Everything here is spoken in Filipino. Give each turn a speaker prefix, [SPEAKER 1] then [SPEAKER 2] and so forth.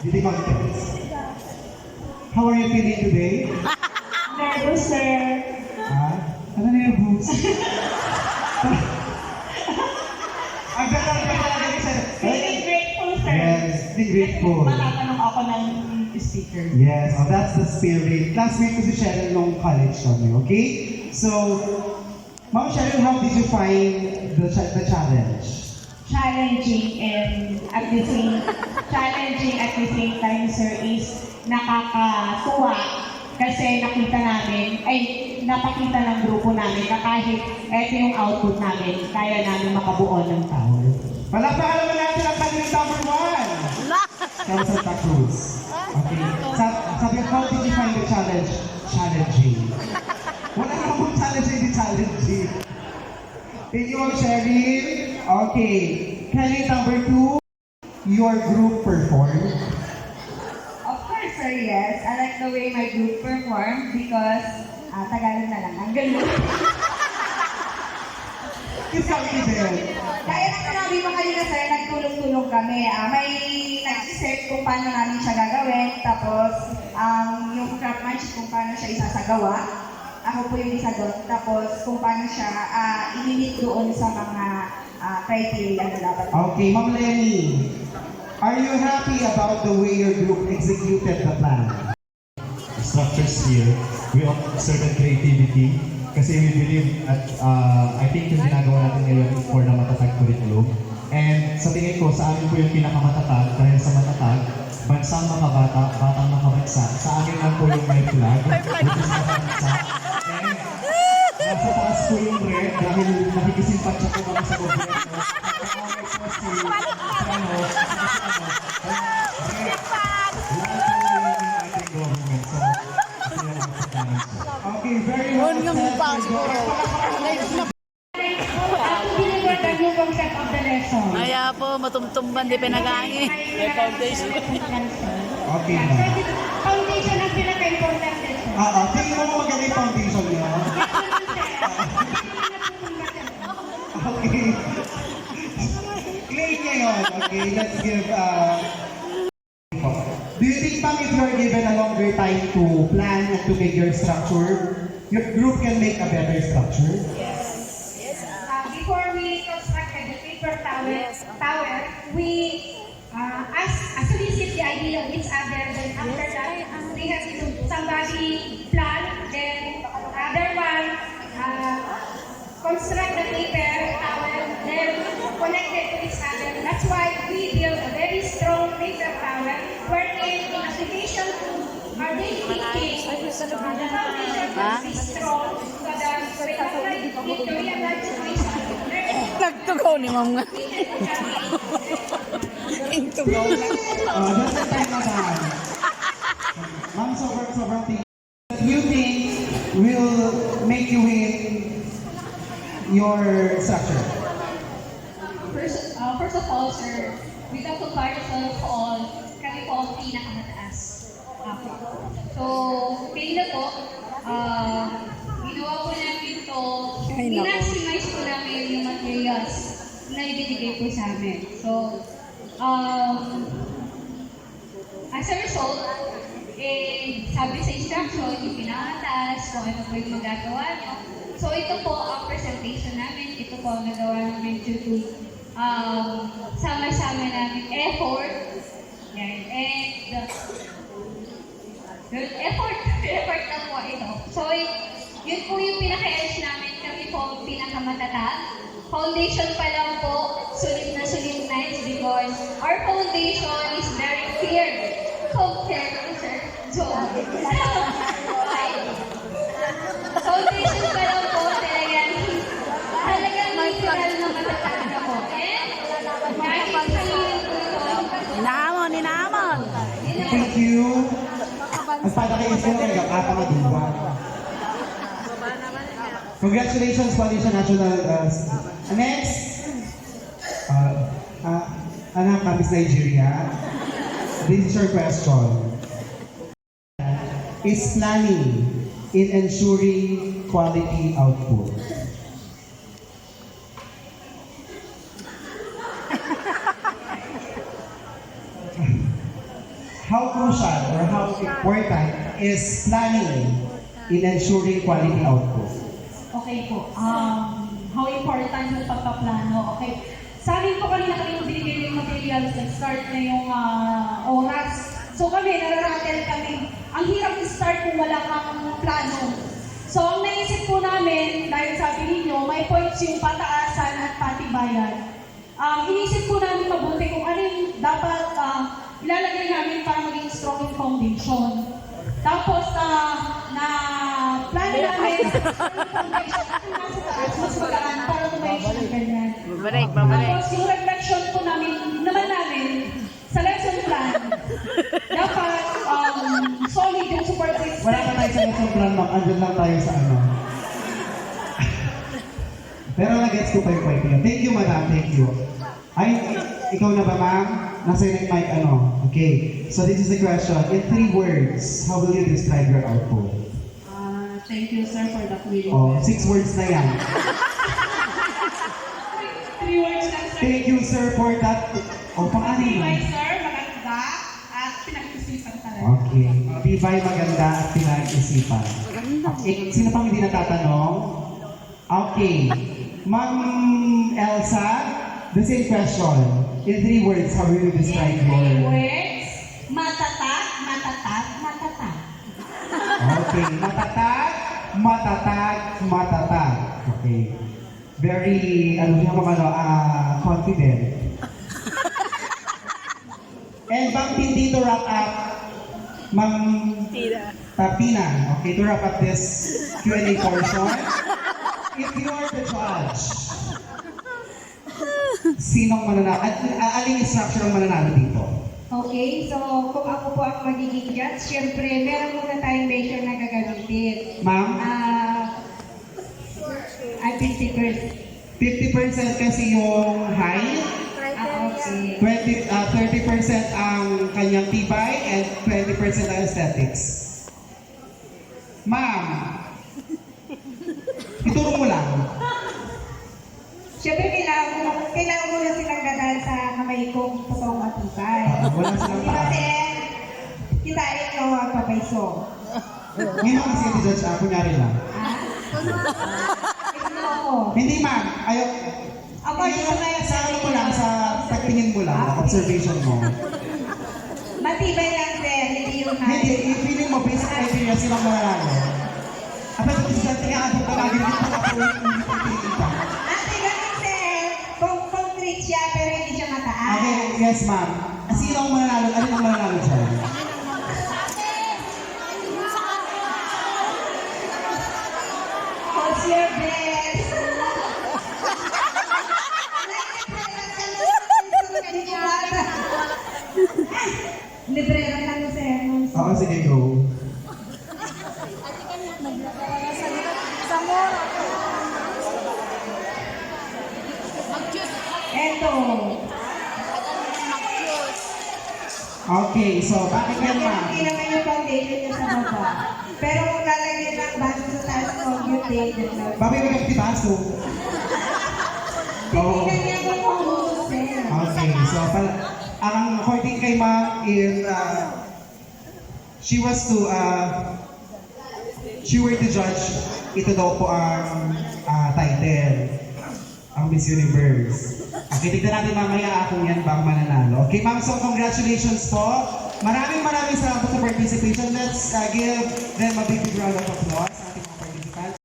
[SPEAKER 1] Beauty contest. How are you feeling today?
[SPEAKER 2] Nervous, sir.
[SPEAKER 1] Ano na yung boots? Ang ganda sir.
[SPEAKER 2] Feeling grateful, sir.
[SPEAKER 1] Yes, be grateful.
[SPEAKER 2] Kasi matatanong ako ng speaker.
[SPEAKER 1] Yes, that's the spirit. Classmate ko si Cheryl nung college kami, okay? So, Ma'am Cheryl, how did you find the challenge?
[SPEAKER 2] Challenging at the same time, sir, is nakakatuwa kasi napakita ng grupo namin na kahit eto yung output namin, kaya namin makabuo ng tao.
[SPEAKER 1] Palakpakan naman natin ang kanilang number 1! Santa Cruz. Okay. Sabi ko, how did you find the challenge? Challenging. Wala naman kung challenging. Thank you, Ma'am Cheryl. Okay. Candidate number 2, your group performed.
[SPEAKER 2] Of course, sir, yes. I like the way my group performed because Tagalog na lang. Ang galing.
[SPEAKER 1] Ikaw, Idel.
[SPEAKER 2] Kaya na sinabi mo kanina, sir, nagtulong-tulong kami. May nag-isip kung paano namin siya gagawin. Tapos, yung craftsmanship kung paano siya isasagawa. Ako po yung isa doon. Tapos, kung paano siya i-limit doon sa mga criteria na dapat.
[SPEAKER 1] Okay, Ma'am Lenny. Are you happy about the way your group executed the plan?
[SPEAKER 3] Structures here, we observed creativity kasi we believe at I think yung ginagawa natin ngayon is for the matatag curriculum. And sa tingin ko, sa amin po yung pinakamatatag dahil sa matatag, bansang makabata, batang makabansa. Sa amin lang po yung may flag, which is makabansa. And nasa taas po yung red dahil nakikisimpatya po kami sa gobyerno.
[SPEAKER 1] Okay, very well said.
[SPEAKER 2] Yung concept of the lesson.
[SPEAKER 4] Kaya po, matumtumban, di pinag-aangi.
[SPEAKER 2] May foundation.
[SPEAKER 1] Okay, ma'am.
[SPEAKER 2] Foundation ang pinaka-importante.
[SPEAKER 1] Tingin mo magaling yung foundation niyo? Okay. Claim niya yun. Okay, let's give do you think, ma'am, if you're given a longer time to plan and to make your structure, your group can make a better structure?
[SPEAKER 2] Before we constructed the paper tower, we solicit the idea of each other. Then after that, we have to somebody plan, then other one construct the paper tower, then connect it to each other. That's why we build a very strong paper tower, wherein in application to our daily thinking, the foundation must be strong so that we need to realize situation.
[SPEAKER 4] Nagtugaw ni ma'am nga. Intugaw.
[SPEAKER 1] Just the time na daan. Ma'am, sobrang thing. You think will make you win your structure?
[SPEAKER 5] First of all, sir, with the comparison of all, kami po ang pinakamataas. So, pili po, ginawa po namin ito, i-maximize po namin yung materials na ibinigay po sa amin. So, as a result, sabi sa instruction, yung pinakamataas, kung ano po yung magagawa nyo. So, ito po ang presentation namin, ito po ang nagawa namin due to sama-sama namin effort. Yan. And effort na po ito. So, yun po yung pinaka-edge namin. Kami po ang pinakamatatag. Foundation pa lang po, sulit na is because our foundation is very clear compared to Sir Joe. Foundation pa lang po, talagang literal na matatag na po. And kahit sabihin po ito,
[SPEAKER 4] Ninamon.
[SPEAKER 1] Thank you. Ang pada kayo sa mga kapakadiwa. Congratulations, Foundation National. Next, anak Miss Nigeria. This is your question. Is planning in ensuring quality output? how crucial or how important is planning in ensuring quality output?
[SPEAKER 6] Okay po. How important yung pagpaplano. Okay. Sa amin po kanina kami binigay yung materials, nag-start na yung oras. So kami, nararatel kami. Ang hirap i-start kung wala kang plano. So ang naisip po namin, dahil sabi ninyo, may points yung pataasan at patibayan. Inisip po namin mabuti kung ano yung dapat ilalagay namin para maging strong yung foundation. Tapos, na plano namin yung foundation at yung nasa taas, mas magaan para tumayo siya ng ganyan.
[SPEAKER 4] Babalik, babalik.
[SPEAKER 6] Tapos, yung reflection po namin sa lesson plan, dapat solid yung support system.
[SPEAKER 1] Wala pa tayo sa lesson plan, ma'am. Andun lang tayo sa ano. Pero nag-gets ko pa yung point niyo. Thank you, madam. Thank you. Ay, ikaw na ba, ma'am? Nasa yung mic, ano? Okay. So this is the question. In 3 words, how will you describe your output?
[SPEAKER 6] Thank you, sir, for the quiz.
[SPEAKER 1] Oh, 6 words na yan.
[SPEAKER 6] 3 words lang, sir.
[SPEAKER 1] Thank you, sir, for that. Oh, pang-anim na.
[SPEAKER 6] Sir, maganda at pinag-isipan talaga.
[SPEAKER 1] Okay. Tibay, maganda at pinag-isipan. Sino pang hindi natatanong? Okay. Ma'am Elsa, the same question. In 3 words, how will you describe your...
[SPEAKER 6] Words, matatag, matatag, matatag.
[SPEAKER 1] Okay. Matatag, matatag, matatag. Okay. Very, confident. And Ma'am Tindy, to wrap up, Ma'am Tina, okay, to wrap up this Q&A portion, if you are the judge, sinong mananalo? Aling instruction ang mananalo dito?
[SPEAKER 2] Okay, so kung ako po ang magiging judge, syempre meron muna tayong measure na gagamitin.
[SPEAKER 1] Ma'am,
[SPEAKER 2] Ay, 50%.
[SPEAKER 1] 50% kasi yung height,
[SPEAKER 2] Okay.
[SPEAKER 1] 30% ang kanyang tibay, and 20% ang aesthetics. Ma'am, ituro mo lang.
[SPEAKER 2] Syempre, kailangan mo na silang gadaan sa kamay kong totoong matibay.
[SPEAKER 1] Wala silang
[SPEAKER 2] Di ba,
[SPEAKER 1] pa.
[SPEAKER 2] sir? Kitain ko ang papayso.
[SPEAKER 1] Ngayon kasi ito, Judge, kunyari lang.
[SPEAKER 2] Ito.
[SPEAKER 1] Hindi, ma'am. Ayaw.
[SPEAKER 2] Ako, yung
[SPEAKER 1] Sa ano mo lang, sa pagtingin mo lang, observation mo.
[SPEAKER 2] matibay lang, sir. Hindi yung
[SPEAKER 1] Hindi,
[SPEAKER 2] height.
[SPEAKER 1] yung feeling mo, basic criteria, silang mananalo. Apa ito, sa tingin ako, tawagin dito ako, hindi pa.
[SPEAKER 2] Ate, ganun, sir. Concrete siya, pero hindi siya mataas.
[SPEAKER 1] Okay, yes, ma'am. Sino ang mananalo? Ano ang mananalo dyan?
[SPEAKER 2] What's your best? Librero ka na, sir.
[SPEAKER 1] Oo, sige, go.
[SPEAKER 2] Eto.
[SPEAKER 1] Okay, so bakit yan, ma'am?
[SPEAKER 2] Hindi naman yung foundation niya sa baba. Pero kung lalagyan ng baso sa taas ko, yung tape.
[SPEAKER 1] Babi mo yung tibaso. Oo.
[SPEAKER 2] Tingnan niya kung kung sir.
[SPEAKER 1] Okay, so ang according kay ma'am is she were to judge, ito daw po ang title, ang Miss Universe. Okay, tignan natin mamaya kung yan ba ang mananalo. Okay, ma'am, so congratulations po. Maraming salamat sa participation. Let's give them a big round of applause.